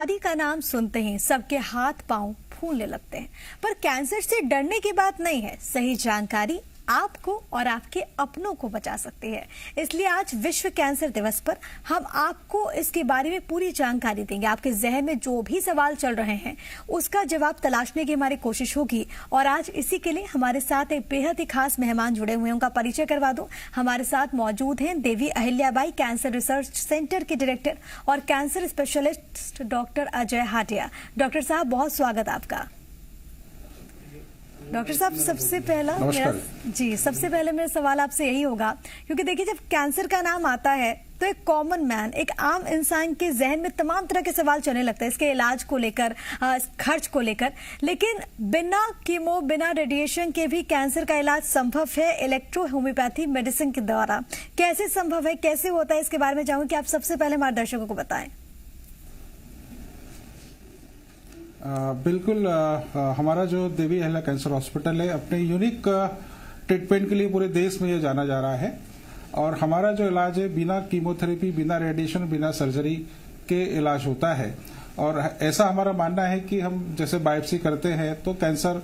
शादी का नाम सुनते ही सबके हाथ पांव फूलने लगते हैं। पर कैंसर से डरने की बात नहीं है। सही जानकारी आपको और आपके अपनों को बचा सकती है। इसलिए आज विश्व कैंसर दिवस पर हम आपको इसके बारे में पूरी जानकारी देंगे। आपके जहन में जो भी सवाल चल रहे हैं उसका जवाब तलाशने की हमारी कोशिश होगी। और आज इसी के लिए हमारे साथ एक बेहद ही खास मेहमान जुड़े हुए हैं। उनका परिचय करवा दूं। हमारे साथ मौजूद हैं Devi Ahilyabai cancer research centre के डायरेक्टर और cancer specialist doctor Ajay Hatia. Doctor साहब, बहुत स्वागत आपका। डॉक्टर साहब, सबसे पहले मेरा सवाल आपसे यही होगा, क्योंकि देखिए जब कैंसर का नाम आता है तो एक कॉमन मैन, एक आम इंसान के जहन में तमाम तरह के सवाल चलने लगते हैं, इसके इलाज को लेकर, खर्च को लेकर। लेकिन बिना कीमो, बिना रेडिएशन के भी कैंसर का इलाज संभव है इलेक्ट्रो होम्योपैथी मेडिसिन के द्वारा। कैसे संभव है, कैसे होता है, इसके बारे में चाहूंगी कि आप सबसे पहले हमारे दर्शकों को बताएं। बिल्कुल। हमारा जो देवी अहिल्या कैंसर हॉस्पिटल है अपने यूनिक ट्रीटमेंट के लिए पूरे देश में ये जाना जा रहा है। और हमारा जो इलाज है बिना कीमोथेरेपी, बिना रेडिएशन, बिना सर्जरी के इलाज होता है। और ऐसा हमारा मानना है कि हम जैसे बायोप्सी करते हैं तो कैंसर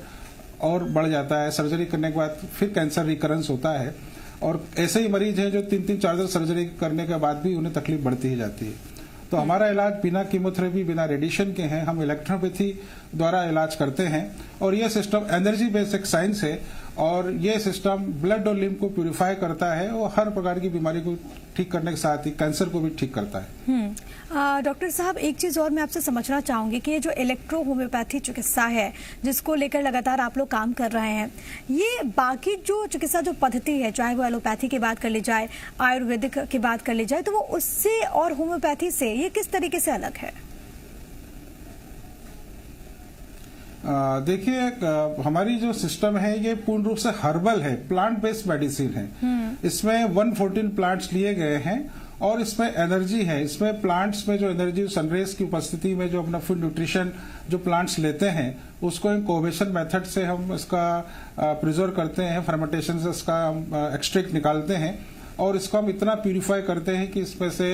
और बढ़ जाता है, सर्जरी करने के बाद फिर कैंसर रिकरेंस होता है। और ऐसे ही मरीज हैं जो 3-3, 4 सर्जरी करने के बाद भी उन्हें तकलीफ बढ़ती ही जाती है। तो हमारा इलाज बिना कीमोथेरेपी, बिना रेडिएशन के हैं। हम इलेक्ट्रोपैथी द्वारा इलाज करते हैं। और ये सिस्टम एनर्जी बेस्ड एक साइंस है। और ये सिस्टम ब्लड और लिम्फ को प्यूरिफाई करता है और हर प्रकार की बीमारी को ठीक करने के साथ ही कैंसर को भी ठीक करता है। डॉक्टर साहब, एक चीज और मैं आपसे समझना चाहूंगी कि ये जो इलेक्ट्रो होम्योपैथी चिकित्सा है जिसको लेकर लगातार आप लोग काम कर रहे हैं, ये बाकी जो चिकित्सा जो पद्धति है, चाहे वो एलोपैथी की बात कर ली जाए, आयुर्वेदिक की बात कर ली जाए, तो वो उससे और होम्योपैथी से ये किस तरीके से अलग है? देखिए, हमारी जो सिस्टम है ये पूर्ण रूप से हर्बल है, प्लांट बेस्ड मेडिसिन है। इसमें 114 प्लांट्स लिए गए हैं और इसमें एनर्जी है। इसमें प्लांट्स में जो एनर्जी सनरेज की उपस्थिति में जो अपना फूड न्यूट्रिशन जो प्लांट्स लेते हैं उसको इंक्यूबेशन मेथड से हम इसका प्रिजर्व करते हैं, फर्मेंटेशन से इसका हम एक्सट्रैक्ट निकालते हैं और इसको हम इतना प्यूरिफाई करते हैं कि इसमें से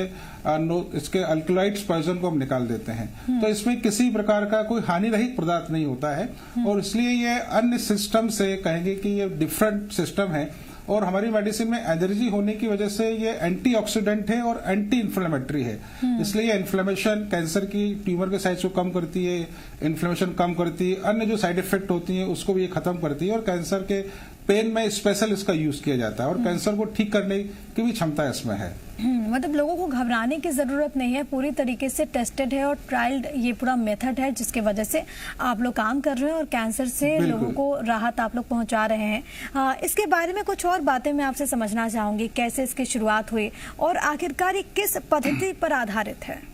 इसके अल्कलॉइड्स पॉइजन को हम निकाल देते हैं। तो इसमें किसी प्रकार का कोई हानि रहित पदार्थ नहीं होता है। और इसलिए ये अन्य सिस्टम से कहेंगे कि ये डिफरेंट सिस्टम है। और हमारी मेडिसिन में एनर्जी होने की वजह से ये एंटीऑक्सीडेंट है और एंटी इन्फ्लेमेटरी है। इसलिए ये इन्फ्लेमेशन, कैंसर की ट्यूमर के साइज को कम करती है, इन्फ्लेमेशन कम करती है, अन्य जो साइड इफेक्ट होती है उसको भी ये खत्म करती है। और कैंसर के पेन में स्पेशल इसका यूज किया जाता है और कैंसर को ठीक करने की भी क्षमता इसमें है। मतलब लोगों को घबराने की जरूरत नहीं है, पूरी तरीके से टेस्टेड है और ट्रायल्ड ये पूरा मेथड है जिसके वजह से आप लोग काम कर रहे हैं और कैंसर से लोगों को राहत आप लोग पहुंचा रहे हैं। इसके बारे में कुछ और बातें मैं आपसे समझना चाहूंगी, कैसे इसकी शुरुआत हुई और आखिरकार ये किस पद्धति पर आधारित है?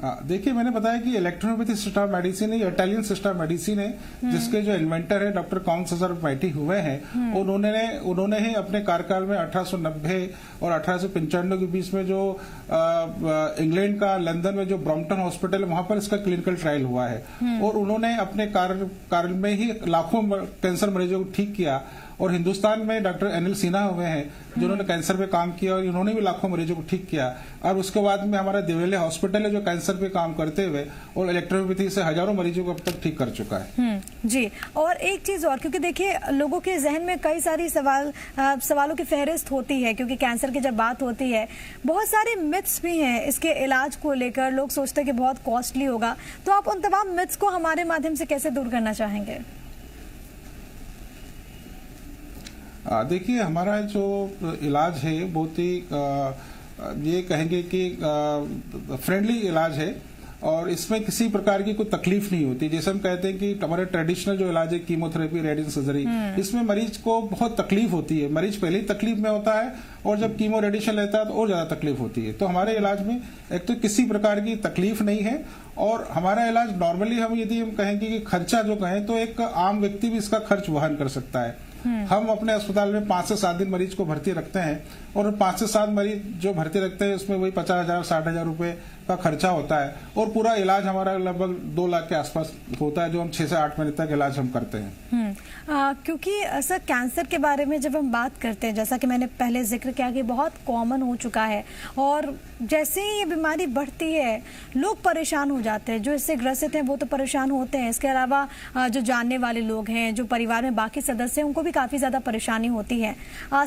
देखिए, मैंने बताया कि इलेक्ट्रोपैथी सिस्टम मेडिसिन है, इटालियन सिस्टम मेडिसिन है जिसके जो इन्वेंटर है डॉक्टर कॉन्ग सेजर मैटी हुए हैं। उन्होंने ही अपने कार्यकाल में 1890 और 1895 के बीच में जो इंग्लैंड का लंदन में जो ब्रॉम्पटन हॉस्पिटल है वहां पर इसका क्लिनिकल ट्रायल हुआ है। और उन्होंने अपने कार्य में ही लाखों कैंसर मरीजों को ठीक किया। और हिंदुस्तान में डॉक्टर एनएल सिन्हा हुए हैं जिन्होंने कैंसर पे काम किया और इन्होंने भी लाखों मरीजों को ठीक किया। और उसके बाद में हमारा देवेले हॉस्पिटल है जो कैंसर पे काम करते हुए और इलेक्ट्रोपैथी से हजारों मरीजों को अब तक ठीक कर चुका है। जी, और एक चीज और, क्योंकि देखिए लोगों के जहन में कई सारी सवालों की फहरिस्त होती है, क्योंकि कैंसर की जब बात होती है बहुत सारे मिथ्स भी हैं इसके इलाज को लेकर। लोग सोचते हैं कि बहुत कॉस्टली होगा, तो आप उन तमाम मिथ्स को हमारे माध्यम से कैसे दूर करना चाहेंगे? देखिए, हमारा जो इलाज है बहुत ही ये कहेंगे कि फ्रेंडली इलाज है और इसमें किसी प्रकार की कोई तकलीफ नहीं होती। जैसे हम कहते हैं कि हमारे ट्रेडिशनल जो इलाज है कीमोथेरेपी, रेडिएशन, सर्जरी, इसमें मरीज को बहुत तकलीफ होती है। मरीज पहले ही तकलीफ में होता है और जब कीमो रेडिएशन लेता है तो और ज्यादा तकलीफ होती है। तो हमारे इलाज में एक तो किसी प्रकार की तकलीफ नहीं है। और हमारा इलाज नॉर्मली हम यदि हम कहेंगे कि खर्चा जो कहें तो एक आम व्यक्ति भी इसका खर्च वहन कर सकता है। हम अपने अस्पताल में 5 से 7 दिन मरीज को भर्ती रखते हैं और 5 से 7 मरीज जो भर्ती रखते हैं उसमें वही 50,000 60,000 रुपए का खर्चा होता है और पूरा इलाज हमारा लगभग 2 लाख के आसपास होता है, जो हम 6 से 8 महीने तक इलाज हम करते हैं। क्योंकि सर कैंसर के बारे में जब हम बात करते हैं, जैसा कि मैंने पहले जिक्र किया कि बहुत कॉमन हो चुका है और जैसे ही ये बीमारी बढ़ती है लोग परेशान हो जाते हैं। जो इससे ग्रसित हैं वो तो परेशान होते हैं, इसके अलावा जो जानने वाले लोग हैं, जो परिवार में बाकी सदस्य हैं, उनको भी काफ़ी ज़्यादा परेशानी होती है।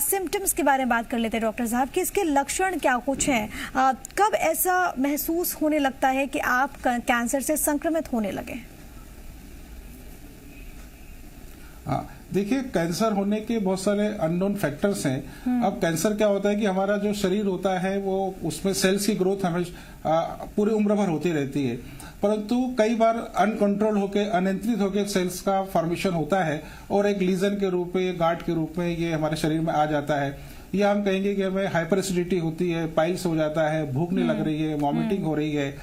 सिम्टम्स के बारे में बात कर लेते हैं डॉक्टर साहब कि इसके लक्षण क्या कुछ हैं, कब ऐसा महसूस होने लगता है कि आप कैंसर से संक्रमित होने लगे? हाँ, देखिए कैंसर होने के बहुत सारे अननोन फैक्टर्स हैं। अब कैंसर क्या होता है कि हमारा जो शरीर होता है वो उसमें सेल्स की ग्रोथ हमेशा पूरी उम्र भर होती रहती है, परंतु कई बार अनकंट्रोल होकर अनियंत्रित होकर सेल्स का फॉर्मेशन होता है और एक लीजन के रूप में, गांठ के रूप में ये हमारे शरीर में आ जाता है। या हम कहेंगे कि हमें हाइपर एसिडिटी होती है, पाइल्स हो जाता है, भूख नहीं लग रही है, वॉमिटिंग हो रही है,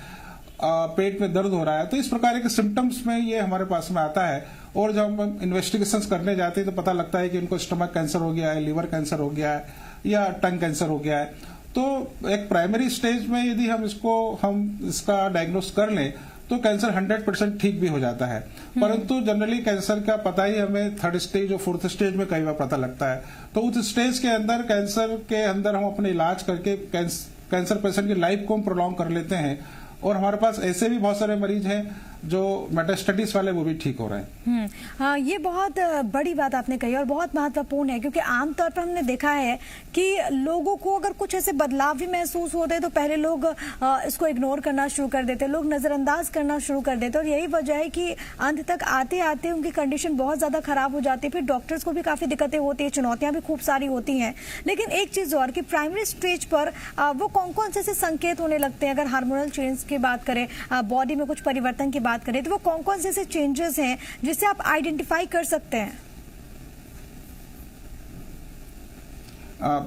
पेट में दर्द हो रहा है। तो इस प्रकार के सिम्टम्स में ये हमारे पास में आता है और जब हम इन्वेस्टिगेशंस करने जाते हैं तो पता लगता है कि इनको स्टमक कैंसर हो गया है, लिवर कैंसर हो गया है या टंग कैंसर हो गया है। तो एक प्राइमरी स्टेज में यदि हम इसका डायग्नोस कर लें तो कैंसर 100% ठीक भी हो जाता है, परंतु जनरली कैंसर का पता ही हमें 3rd स्टेज और 4th स्टेज में कई बार पता लगता है। तो उस स्टेज के अंदर कैंसर के अंदर हम अपने इलाज करके कैंसर पेशेंट की लाइफ को हम प्रोलॉन्ग कर लेते हैं और हमारे पास ऐसे भी बहुत सारे मरीज हैं जो मेटास्टेटिस वाले वो भी ठीक हो रहे हैं। हाँ, ये बहुत बड़ी बात आपने कही और बहुत महत्वपूर्ण है, क्योंकि आमतौर पर हमने देखा है कि लोगों को अगर कुछ ऐसे बदलाव भी महसूस होते हैं तो पहले लोग इसको इग्नोर करना शुरू कर देते, लोग नजरअंदाज करना शुरू कर देते और यही वजह है कि अंत तक आते आते उनकी कंडीशन बहुत ज्यादा खराब हो जाती है। फिर डॉक्टर्स को भी काफी दिक्कतें होती है, चुनौतियां भी खूब सारी होती हैं। लेकिन एक चीज और कि प्राइमरी स्टेज पर वो कौन कौन से संकेत होने लगते हैं? अगर हार्मोनल चेंज की बात करें, बॉडी में कुछ परिवर्तन की बात करें, तो वो कौन कौन से चेंजेस हैं जिसे आप आइडेंटिफाई कर सकते हैं?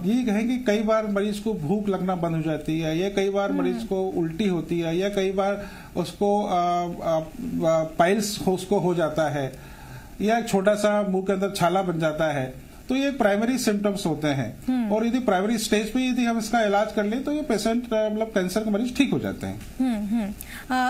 ये कहेंगे कई बार मरीज को भूख लगना बंद हो जाती है, या कई बार मरीज को उल्टी होती है, या कई बार उसको पाइल्स उसको हो जाता है, या एक छोटा सा मुंह के अंदर छाला बन जाता है। तो ये प्राइमरी सिम्टम्स होते हैं और यदि प्राइमरी स्टेज पे यदि हम इसका इलाज कर लें तो ये पेशेंट मतलब कैंसर के मरीज ठीक हो जाते हैं।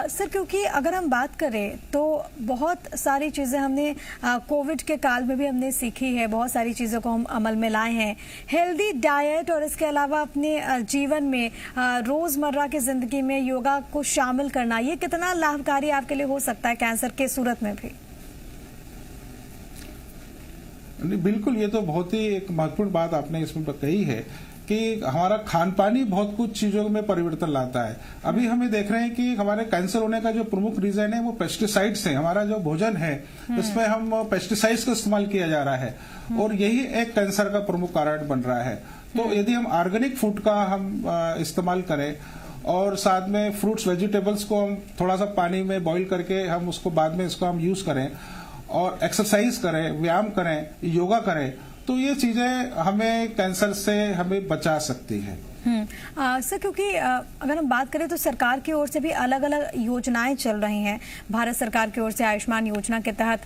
सर, क्योंकि अगर हम बात करें तो बहुत सारी चीजें हमने कोविड के काल में भी हमने सीखी है, बहुत सारी चीजों को हम अमल में लाए हैं। हेल्दी डाइट और इसके अलावा अपने जीवन में रोजमर्रा की जिंदगी में योगा को शामिल करना, ये कितना लाभकारी आपके लिए हो सकता है कैंसर के सूरत में भी? बिल्कुल, ये तो बहुत ही एक महत्वपूर्ण बात आपने इसमें कही है कि हमारा खान पान ही बहुत कुछ चीजों में परिवर्तन लाता है। अभी हमें देख रहे हैं कि हमारे कैंसर होने का जो प्रमुख रीजन है वो पेस्टिसाइड्स है। हमारा जो भोजन है उसमें हम पेस्टिसाइड्स का इस्तेमाल किया जा रहा है और यही एक कैंसर का प्रमुख कारण बन रहा है। तो यदि हम ऑर्गेनिक फूड का हम इस्तेमाल करें और साथ में फ्रूट्स वेजिटेबल्स को हम थोड़ा सा पानी में बॉईल करके हम उसको बाद में इसको हम यूज करें और एक्सरसाइज करें, व्यायाम करें, योगा करें, तो ये चीजें हमें कैंसर से हमें बचा सकती है। सर, क्योंकि अगर हम बात करें तो सरकार की ओर से भी अलग अलग योजनाएं चल रही हैं। भारत सरकार की ओर से आयुष्मान योजना के तहत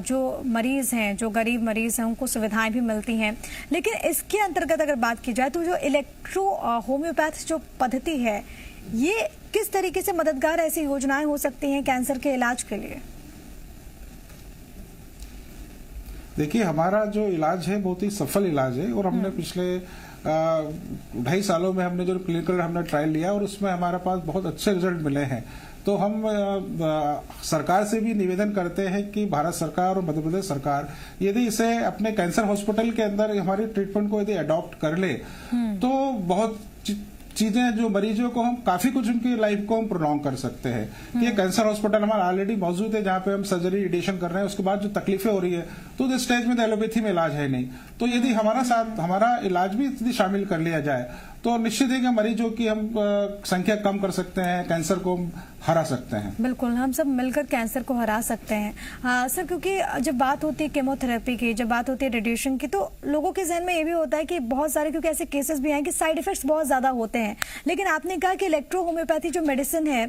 जो मरीज हैं, जो गरीब मरीज हैं, उनको सुविधाएं भी मिलती हैं। लेकिन इसके अंतर्गत अगर बात की जाए तो जो इलेक्ट्रो होम्योपैथ जो पद्धति है, ये किस तरीके से मददगार ऐसी योजनाएं हो सकती हैं कैंसर के इलाज के लिए? देखिए, हमारा जो इलाज है बहुत ही सफल इलाज है और हमने पिछले 2.5 सालों में हमने जो क्लिनिकल हमने ट्रायल लिया और उसमें हमारे पास बहुत अच्छे रिजल्ट मिले हैं। तो हम सरकार से भी निवेदन करते हैं कि भारत सरकार और मध्य प्रदेश सरकार यदि इसे अपने कैंसर हॉस्पिटल के अंदर हमारी ट्रीटमेंट को यदि अडॉप्ट कर ले तो बहुत चीजें जो मरीजों को हम काफी कुछ उनकी लाइफ को हम प्रोलॉन्ग कर सकते हैं। कि कैंसर हॉस्पिटल हमारा ऑलरेडी मौजूद है जहां पे हम सर्जरी रेडिएशन कर रहे हैं, उसके बाद जो तकलीफें हो रही है तो उस स्टेज में एलोपैथी में इलाज है नहीं। तो यदि हमारा इलाज भी यदि शामिल कर लिया जाए तो निश्चित है कि मरीजों की हम संख्या कम कर सकते हैं, कैंसर को हम हरा सकते हैं। बिल्कुल, हम सब मिलकर कैंसर को हरा सकते हैं। सर, क्योंकि जब बात होती है केमोथेरेपी की, जब बात होती है रेडिएशन की, तो लोगों के जहन में ये भी होता है कि बहुत सारे, क्योंकि ऐसे केसेस भी हैं कि साइड इफेक्ट्स बहुत ज्यादा होते हैं। लेकिन आपने कहा कि इलेक्ट्रो होम्योपैथी जो मेडिसिन है,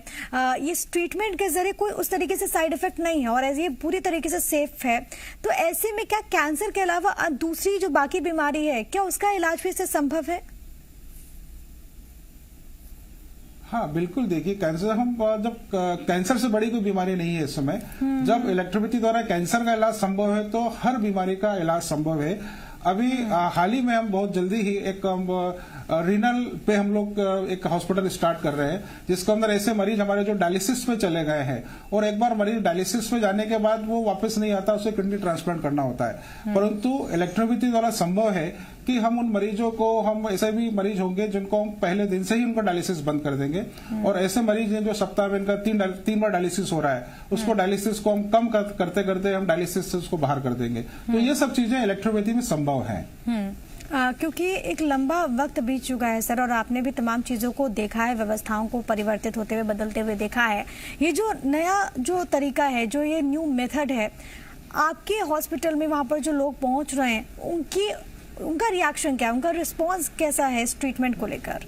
ये ट्रीटमेंट के जरिए कोई उस तरीके से साइड इफेक्ट नहीं है और ये पूरी तरीके से सेफ है। तो ऐसे में क्या कैंसर के अलावा दूसरी जो बाकी बीमारी है, क्या उसका इलाज भी इससे संभव है? हाँ बिल्कुल, देखिए कैंसर, हम जब कैंसर से बड़ी कोई बीमारी नहीं है इस समय, जब इलेक्ट्रोपैथी द्वारा कैंसर का इलाज संभव है तो हर बीमारी का इलाज संभव है। अभी हाल ही में हम बहुत जल्दी ही एक रीनल पे हम लोग एक हॉस्पिटल स्टार्ट कर रहे हैं, जिसके अंदर ऐसे मरीज हमारे जो डायलिसिस में चले गए हैं और एक बार मरीज डायलिसिस में जाने के बाद वो वापस नहीं आता, उसे किडनी ट्रांसप्लांट करना होता है। परंतु इलेक्ट्रोपैथी द्वारा संभव है कि हम उन मरीजों को, हम ऐसे भी मरीज होंगे जिनको हम पहले दिन से ही उनका डायलिसिस बंद कर देंगे और ऐसे मरीज हैं जो सप्ताह में इनका 3 बार डायलिसिस हो रहा है, उसको डायलिसिस को हम कम करते करते हम डायलिसिस से उसको बाहर कर देंगे। तो ये सब चीजें इलेक्ट्रोपैथी में संभव है। क्योंकि एक लंबा वक्त बीत चुका है सर, और आपने भी तमाम चीजों को देखा है, व्यवस्थाओं को परिवर्तित होते हुए, बदलते हुए देखा है। ये जो नया जो तरीका है, जो ये न्यू मेथड है, आपके हॉस्पिटल में वहां पर जो लोग पहुंच रहे हैं, उनका रिएक्शन क्या है, उनका रिस्पॉन्स कैसा है इस ट्रीटमेंट को लेकर?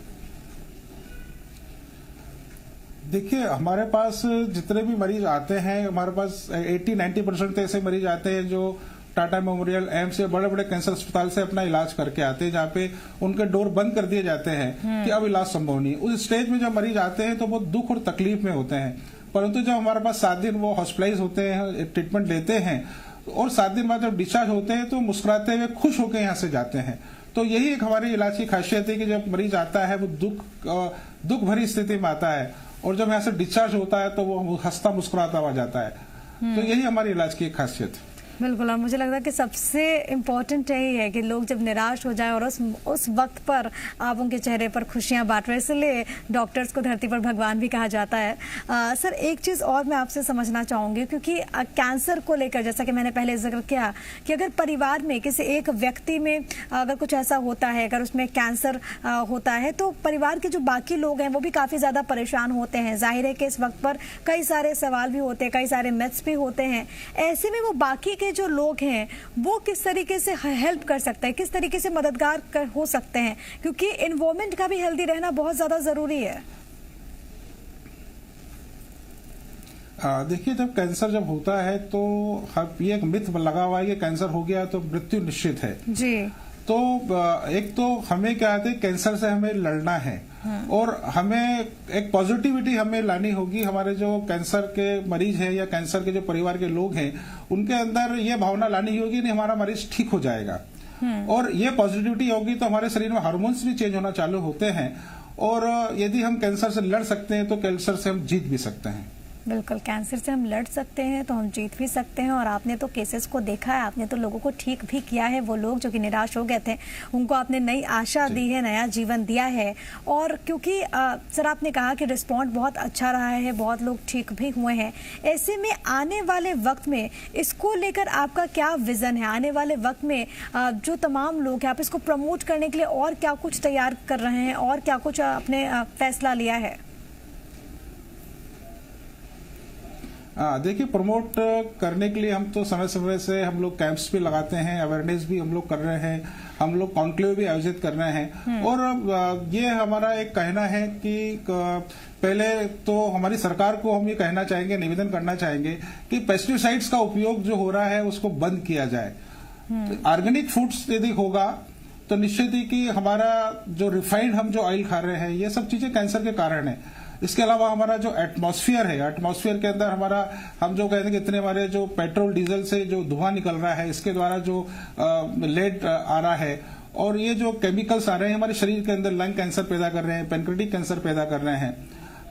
देखिए, हमारे पास जितने भी मरीज आते हैं, हमारे पास 80-90% ऐसे मरीज आते हैं जो टाटा मेमोरियल, एम्स से, बड़े बड़े कैंसर अस्पताल से अपना इलाज करके आते हैं, जहाँ पे उनके डोर बंद कर दिए जाते हैं कि अब इलाज संभव नहीं। उस स्टेज में जब मरीज आते हैं तो बहुत दुख और तकलीफ में होते हैं, परंतु जब हमारे पास 7 दिन वो हॉस्पिटलाइज होते हैं, ट्रीटमेंट लेते हैं और 7 दिन बाद जब डिस्चार्ज होते हैं तो मुस्कुराते हुए खुश होकर यहाँ से जाते हैं। तो यही एक हमारे इलाज की खासियत है कि जब मरीज आता है वो दुख भरी स्थिति में आता है और जब यहाँ से डिस्चार्ज होता है तो वो हंसता मुस्कुराता हुआ जाता है। तो यही हमारी इलाज की एक खासियत है। बिल्कुल, और मुझे लगता है कि सबसे इम्पोर्टेंट यही है कि लोग जब निराश हो जाए और उस वक्त पर आप उनके चेहरे पर खुशियां बांट रहे हैं, इसलिए डॉक्टर्स को धरती पर भगवान भी कहा जाता है। सर, एक चीज़ और मैं आपसे समझना चाहूँगी, क्योंकि कैंसर को लेकर, जैसा कि मैंने पहले जिक्र किया, कि अगर परिवार में किसी एक व्यक्ति में अगर कुछ ऐसा होता है, अगर उसमें कैंसर होता है, तो परिवार के जो बाकी लोग हैं वो भी काफ़ी ज़्यादा परेशान होते हैं। जाहिर है कि इस वक्त पर कई सारे सवाल भी होते हैं, कई सारे मिथ्स भी होते हैं। ऐसे में वो बाकी जो लोग हैं वो किस तरीके से हेल्प कर सकते हैं, किस तरीके से मददगार हो सकते हैं, क्योंकि एनवायरनमेंट का भी हेल्दी रहना बहुत ज्यादा जरूरी है। देखिए, जब कैंसर जब होता है तो ये एक मिथ लगा हुआ है कि कैंसर हो गया तो मृत्यु निश्चित है जी। तो एक तो हमें क्या है, कैंसर से हमें लड़ना है और हमें एक पॉजिटिविटी हमें लानी होगी। हमारे जो कैंसर के मरीज हैं या कैंसर के जो परिवार के लोग हैं, उनके अंदर ये भावना लानी होगी नहीं, हमारा मरीज ठीक हो जाएगा। और ये पॉजिटिविटी होगी तो हमारे शरीर में हार्मोन्स भी चेंज होना चालू होते हैं और यदि हम कैंसर से लड़ सकते हैं तो कैंसर से हम जीत भी सकते हैं। बिल्कुल, कैंसर से हम लड़ सकते हैं तो हम जीत भी सकते हैं। और आपने तो केसेस को देखा है, आपने तो लोगों को ठीक भी किया है। वो लोग जो कि निराश हो गए थे, उनको आपने नई आशा दी है, नया जीवन दिया है। और क्योंकि सर आपने कहा कि रिस्पॉन्ड बहुत अच्छा रहा है, बहुत लोग ठीक भी हुए हैं, ऐसे में आने वाले वक्त में इसको लेकर आपका क्या विजन है? आने वाले वक्त में जो तमाम लोग हैं, आप इसको प्रमोट करने के लिए और क्या कुछ तैयार कर रहे हैं और क्या कुछ आपने फैसला लिया है? देखिए, प्रमोट करने के लिए हम तो समय समय से हम लोग कैंप्स भी लगाते हैं, अवेयरनेस भी हम लोग कर रहे हैं, हम लोग कॉन्क्लेव भी आयोजित कर रहे हैं। और ये हमारा एक कहना है कि पहले तो हमारी सरकार को हम ये कहना चाहेंगे, निवेदन करना चाहेंगे कि पेस्टिसाइड्स का उपयोग जो हो रहा है उसको बंद किया जाए। ऑर्गेनिक फूड्स यदि होगा तो निश्चित ही कि हमारा जो रिफाइंड हम जो ऑयल खा रहे हैं, ये सब चीजें कैंसर के कारण है। इसके अलावा हमारा जो एटमॉस्फेयर है, एटमॉस्फेयर के अंदर हमारा, हम जो कहते हैं कि इतने हमारे जो पेट्रोल डीजल से जो धुआं निकल रहा है, इसके द्वारा जो लेड आ रहा है और ये जो केमिकल्स आ रहे हैं हमारे शरीर के अंदर, लंग कैंसर पैदा कर रहे हैं, पेनक्रेटिक कैंसर पैदा कर रहे हैं।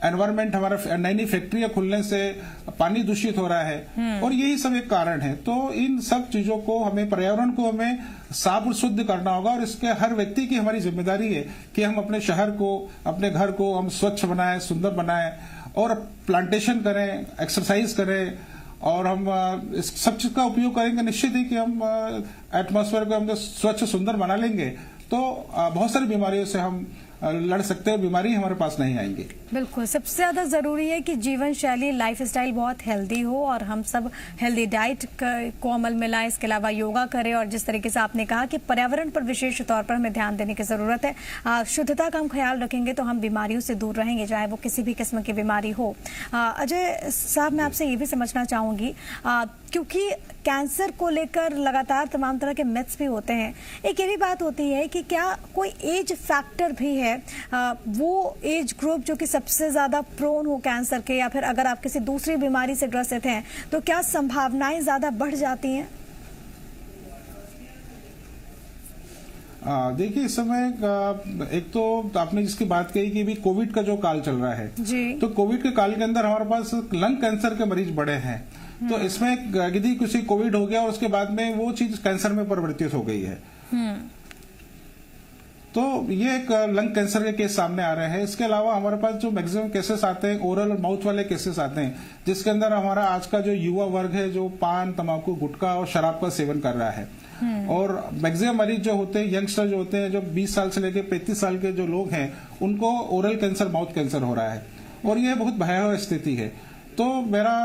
एनवायरमेंट, हमारा नई नई फैक्ट्रियां खुलने से पानी दूषित हो रहा है और यही सब एक कारण है। तो इन सब चीजों को हमें, पर्यावरण को हमें साफ और शुद्ध करना होगा और इसके हर व्यक्ति की हमारी जिम्मेदारी है कि हम अपने शहर को, अपने घर को हम स्वच्छ बनाएं, सुंदर बनाएं और प्लांटेशन करें, एक्सरसाइज करें और हम इस सब चीज का उपयोग करेंगे। निश्चित ही कि हम एटमॉस्फेयर को हम स्वच्छ सुंदर बना लेंगे तो बहुत सारी बीमारियों से हम लड़ सकते हैं, बीमारी हमारे पास नहीं आएंगी। बिल्कुल, सबसे ज्यादा जरूरी है कि जीवन शैली, लाइफस्टाइल बहुत हेल्दी हो और हम सब हेल्दी डाइट को अमल में लाएं। इसके अलावा योगा करें और जिस तरीके से आपने कहा कि पर्यावरण पर विशेष तौर पर हमें ध्यान देने की जरूरत है। शुद्धता का हम ख्याल रखेंगे तो हम बीमारियों से दूर रहेंगे, चाहे वो किसी भी किस्म की बीमारी हो। अजय साहब, मैं आपसे ये भी समझना चाहूंगी, क्योंकि कैंसर को लेकर लगातार तमाम तरह के मिथ्स भी होते हैं, एक ये भी बात होती है कि क्या कोई एज फैक्टर भी है, वो एज ग्रुप जो कि सबसे ज्यादा प्रोन हो कैंसर के, या फिर अगर आप किसी दूसरी बीमारी से ग्रसित हैं तो क्या संभावनाएं ज्यादा बढ़ जाती हैं? देखिए, इस समय एक तो आपने जिसकी बात कही कि भी कोविड का जो काल चल रहा है जी। तो कोविड के काल के अंदर हमारे पास लंग कैंसर के मरीज बढ़े हैं। तो इसमें यदि किसी कोविड हो गया और उसके बाद में वो चीज कैंसर में परिवर्तित हो गई है, तो ये एक लंग कैंसर के केस सामने आ रहे हैं। इसके अलावा हमारे पास जो मैक्सिमम केसेस आते हैं ओरल और माउथ वाले केसेस आते हैं, जिसके अंदर हमारा आज का जो युवा वर्ग है जो पान, तंबाकू, गुटखा और शराब का सेवन कर रहा है। और मैक्सिमम मरीज जो होते हैं, यंगस्टर जो होते हैं, जो 20 साल से लेकर 35 साल के जो लोग हैं, उनको ओरल कैंसर, माउथ कैंसर हो रहा है और ये बहुत भयावह स्थिति है। तो मेरा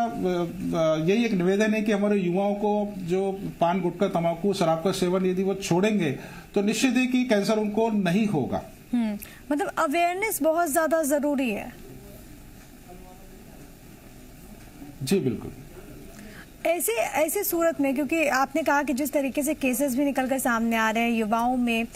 यही एक निवेदन है कि हमारे युवाओं को जो पान, गुटखा, तंबाकू, शराब का सेवन यदि वो छोड़ेंगे तो निश्चित है कि कैंसर उनको नहीं होगा। मतलब अवेयरनेस बहुत ज्यादा जरूरी है। जी बिल्कुल। ऐसे सूरत में, क्योंकि आपने कहा कि जिस तरीके से केसेस भी निकल कर सामने आ रहे हैं युवाओं में,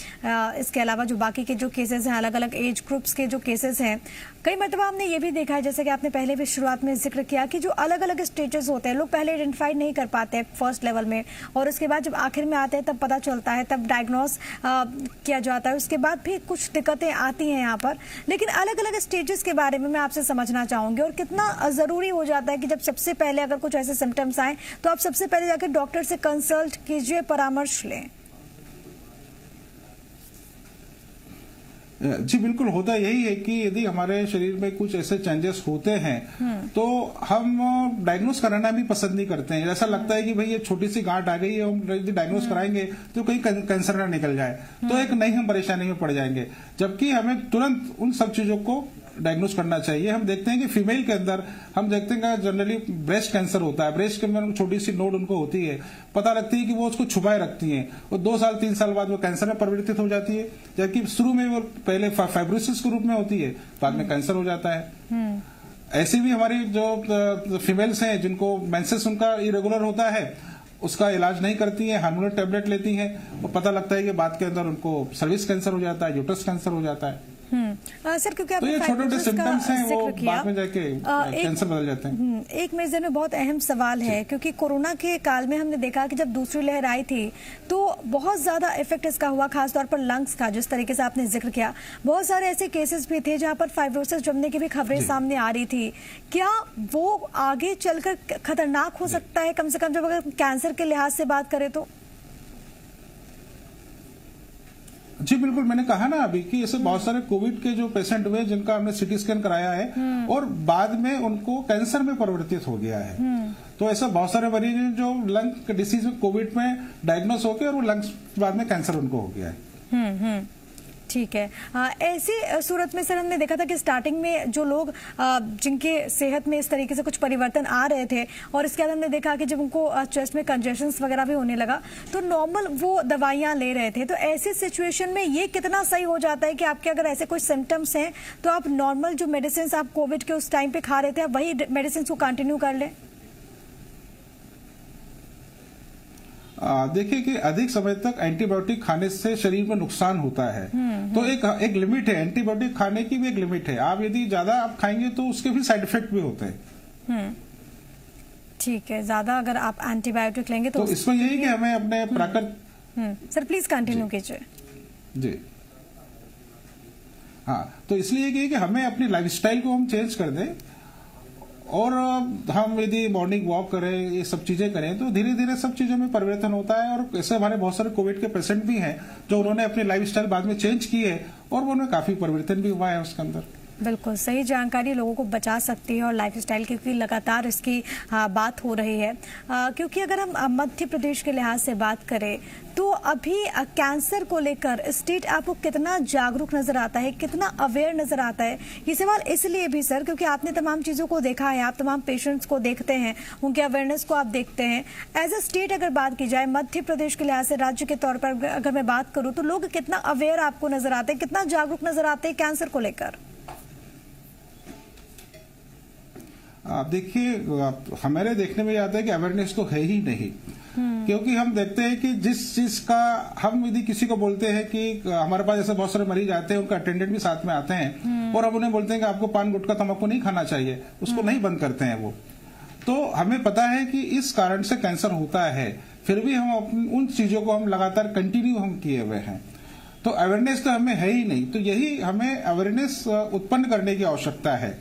इसके अलावा जो बाकी के जो केसेस हैं, अलग अलग एज ग्रुप्स के जो केसेस हैं, कई मरतबा हमने ये भी देखा है, जैसे कि आपने पहले भी शुरुआत में जिक्र किया कि जो अलग अलग स्टेजेस होते हैं, लोग पहले आइडेंटिफाई नहीं कर पाते फर्स्ट लेवल में, और उसके बाद जब आखिर में आते हैं तब पता चलता है, तब डायग्नोस किया जाता है। उसके बाद भी कुछ दिक्कतें आती हैं यहाँ पर। लेकिन अलग अलग स्टेजेस के बारे में मैं आपसे समझना चाहूंगी, और कितना जरूरी हो जाता है कि जब सबसे पहले अगर कुछ ऐसे सिम्टम्स आए तो आप सबसे पहले जाकर डॉक्टर से कंसल्ट कीजिए, परामर्श लें। जी बिल्कुल, होता यही है कि यदि हमारे शरीर में कुछ ऐसे चेंजेस होते हैं तो हम डायग्नोस कराना भी पसंद नहीं करते हैं। ऐसा लगता है कि भाई ये छोटी सी गांठ आ गई है, हम यदि डायग्नोस कराएंगे तो कहीं कैंसर ना निकल जाए, तो एक नई हम परेशानी में पड़ जाएंगे। जबकि हमें तुरंत उन सब चीजों को डायग्नोस करना चाहिए। हम देखते हैं कि फीमेल के अंदर हम देखते हैं जनरली ब्रेस्ट कैंसर होता है, ब्रेस्ट के अंदर छोटी सी नोड उनको होती है, पता लगती है कि वो उसको छुपाए रखती हैं और 2 साल 3 साल बाद वो कैंसर में परिवर्तित हो जाती है। जबकि शुरू में वो पहले फाइब्रोसिस के रूप में होती है, बाद में कैंसर हो जाता है। ऐसे भी हमारी जो फीमेल्स हैं जिनको मेंसेस उनका इरेगुलर होता है, उसका इलाज नहीं करती है, हार्मोनल टैबलेट लेती हैं, और पता लगता है कि बाद के अंदर उनको सर्विक्स कैंसर हो जाता है, यूट्रस कैंसर हो जाता है। सर, क्योंकि तो ये छोटे-छोटे सिम्टम्स हैं, वो बाद में जाके कैंसर बदल जाते हैं। एक मेरे ज़हन में बहुत अहम सवाल है, क्योंकि कोरोना के काल में हमने देखा कि जब दूसरी लहर आई थी तो बहुत ज्यादा इफेक्ट इसका हुआ, खासतौर पर लंग्स का, जिस तरीके से आपने जिक्र किया। बहुत सारे ऐसे केसेस भी थे जहां पर फाइब्रोसिस जमने की भी खबरें सामने आ रही थी। क्या वो आगे चलकर खतरनाक हो सकता है, कम से कम जब अगर कैंसर के लिहाज से बात करें तो? जी बिल्कुल, मैंने कहा ना अभी कि ऐसे बहुत सारे कोविड के जो पेशेंट हुए जिनका हमने सीटी स्कैन कराया है और बाद में उनको कैंसर में परिवर्तित हो गया है। तो ऐसा बहुत सारे मरीज हैं जो लंग डिसीज में कोविड में डायग्नोस हो गए और वो लंग्स बाद में कैंसर उनको हो गया है। ठीक है। ऐसी सूरत में सर हमने देखा था कि स्टार्टिंग में जो लोग जिनके सेहत में इस तरीके से कुछ परिवर्तन आ रहे थे, और इसके बाद हमने देखा कि जब उनको चेस्ट में कंजेशंस वगैरह भी होने लगा तो नॉर्मल वो दवाइयां ले रहे थे। तो ऐसी सिचुएशन में ये कितना सही हो जाता है कि आपके अगर ऐसे कुछ सिम्टम्स हैं तो आप नॉर्मल जो मेडिसिन आप कोविड के उस टाइम पे खा रहे थे, आप वही मेडिसिन को कंटिन्यू कर लें? देखिए कि अधिक समय तक एंटीबायोटिक खाने से शरीर में नुकसान होता है। तो एक लिमिट है, एंटीबायोटिक खाने की भी एक लिमिट है। आप यदि ज्यादा आप खाएंगे तो उसके भी साइड इफेक्ट भी होते हैं। ठीक है, ज्यादा अगर आप एंटीबायोटिक लेंगे तो इसमें यही कि हमें अपने प्राकृतिक। सर प्लीज कंटिन्यू कीजिए। जी हाँ, तो इसलिए कि हमें अपनी लाइफस्टाइल को हम चेंज कर दें और हम यदि मॉर्निंग वॉक करें, ये सब चीजें करें तो धीरे धीरे सब चीजों में परिवर्तन होता है। और ऐसे हमारे बहुत सारे कोविड के पेशेंट भी हैं जो उन्होंने अपनी लाइफस्टाइल बाद में चेंज की है और उन्हें काफी परिवर्तन भी हुआ है उसके अंदर। बिल्कुल सही जानकारी लोगों को बचा सकती है और लाइफस्टाइल, क्योंकि लगातार इसकी बात हो रही है। क्योंकि अगर हम मध्य प्रदेश के लिहाज से बात करें तो अभी कैंसर को लेकर स्टेट आपको कितना जागरूक नजर आता है, कितना अवेयर नजर आता है? ये सवाल इसलिए भी सर क्योंकि आपने तमाम चीजों को देखा है, आप तमाम पेशेंट्स को देखते हैं, उनके अवेयरनेस को आप देखते हैं। एज अ स्टेट अगर बात की जाए, मध्य प्रदेश के लिहाज से, राज्य के तौर पर अगर मैं बात करूं तो लोग कितना अवेयर आपको नजर आते हैं, कितना जागरूक नजर आते हैं कैंसर को लेकर? आप देखिए, हमारे देखने में आता है कि अवेयरनेस तो है ही नहीं। क्योंकि हम देखते हैं कि जिस चीज का हम यदि किसी को बोलते हैं कि हमारे पास ऐसे बहुत सारे मरीज आते हैं, उनका अटेंडेंट भी साथ में आते हैं और हम उन्हें बोलते हैं कि आपको पान गुटखा तंबाकू नहीं खाना चाहिए, उसको नहीं बंद करते हैं वो। तो हमें पता है कि इस कारण से कैंसर होता है, फिर भी हम उन चीजों को हम लगातार कंटिन्यू हम किए हुए हैं। तो अवेयरनेस तो हमें है ही नहीं, तो यही हमें अवेयरनेस उत्पन्न करने की आवश्यकता है।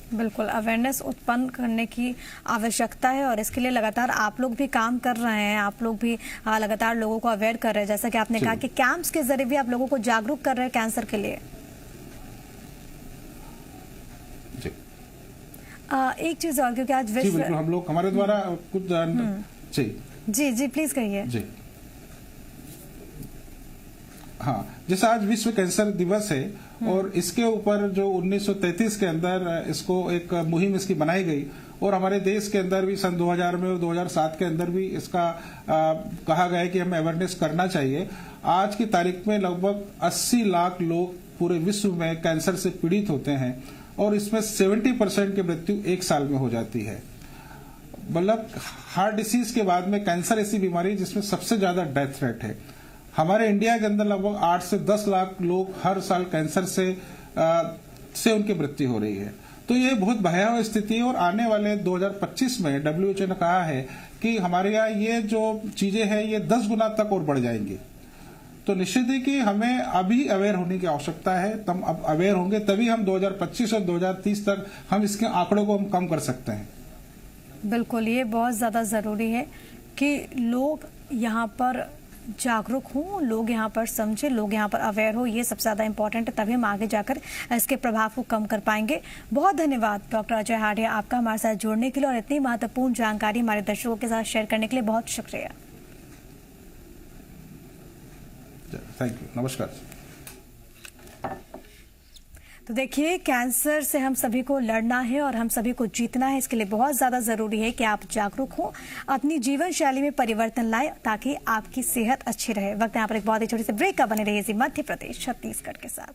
बिल्कुल, अवेयरनेस उत्पन्न करने की आवश्यकता है और इसके लिए लगातार आप लोग भी काम कर रहे हैं, आप लोग भी लगातार लोगों को अवेयर कर रहे हैं, जैसा कि आपने कहा कि कैंप्स के जरिए भी आप लोगों को जागरूक कर रहे हैं कैंसर के लिए। जी। एक चीज और, क्योंकि आज विश्व, बिल्कुल, हम लोग हमारे द्वारा कुछ जी जी प्लीज कहिए। जी हाँ, जैसे आज विश्व कैंसर दिवस है और इसके ऊपर जो 1933 के अंदर इसको एक मुहिम इसकी बनाई गई और हमारे देश के अंदर भी सन 2000 में और 2007 के अंदर भी इसका कहा गया है कि हमें अवेयरनेस करना चाहिए। आज की तारीख में लगभग 80 लाख लोग पूरे विश्व में कैंसर से पीड़ित होते हैं और इसमें 70% की मृत्यु 1 साल में हो जाती है। मतलब हार्ट डिसीज के बाद में कैंसर ऐसी बीमारी जिसमें सबसे ज्यादा डेथ रेट है। हमारे इंडिया के अंदर लगभग 8 से 10 लाख लोग हर साल कैंसर से उनकी मृत्यु हो रही है। तो ये बहुत भयावह स्थिति है और आने वाले 2025 में WHO ने कहा है कि हमारे यहाँ ये जो चीजें हैं ये 10 गुना तक और बढ़ जाएंगी। तो निश्चित ही कि हमें अभी अवेयर होने की आवश्यकता है। तब अब अवेयर होंगे तभी हम 2025 और 2030 तक हम इसके आंकड़ों को हम कम कर सकते हैं। बिल्कुल, ये बहुत ज्यादा जरूरी है कि लोग यहाँ पर जागरूक हों, लोग यहाँ पर समझे, लोग यहाँ पर अवेयर हो, ये सबसे ज्यादा इंपॉर्टेंट है, तभी हम आगे जाकर इसके प्रभाव को कम कर पाएंगे। बहुत धन्यवाद डॉक्टर अजय हाडिया, आपका हमारे साथ जुड़ने के लिए और इतनी महत्वपूर्ण जानकारी हमारे दर्शकों के साथ शेयर करने के लिए बहुत शुक्रिया। थैंक यू, नमस्कार। तो देखिए, कैंसर से हम सभी को लड़ना है और हम सभी को जीतना है। इसके लिए बहुत ज्यादा जरूरी है कि आप जागरूक हो, अपनी जीवन शैली में परिवर्तन लाए ताकि आपकी सेहत अच्छी रहे। वक्त यहाँ पर एक बहुत ही छोटी सी ब्रेक का, बने रहिए मध्य प्रदेश छत्तीसगढ़ के साथ।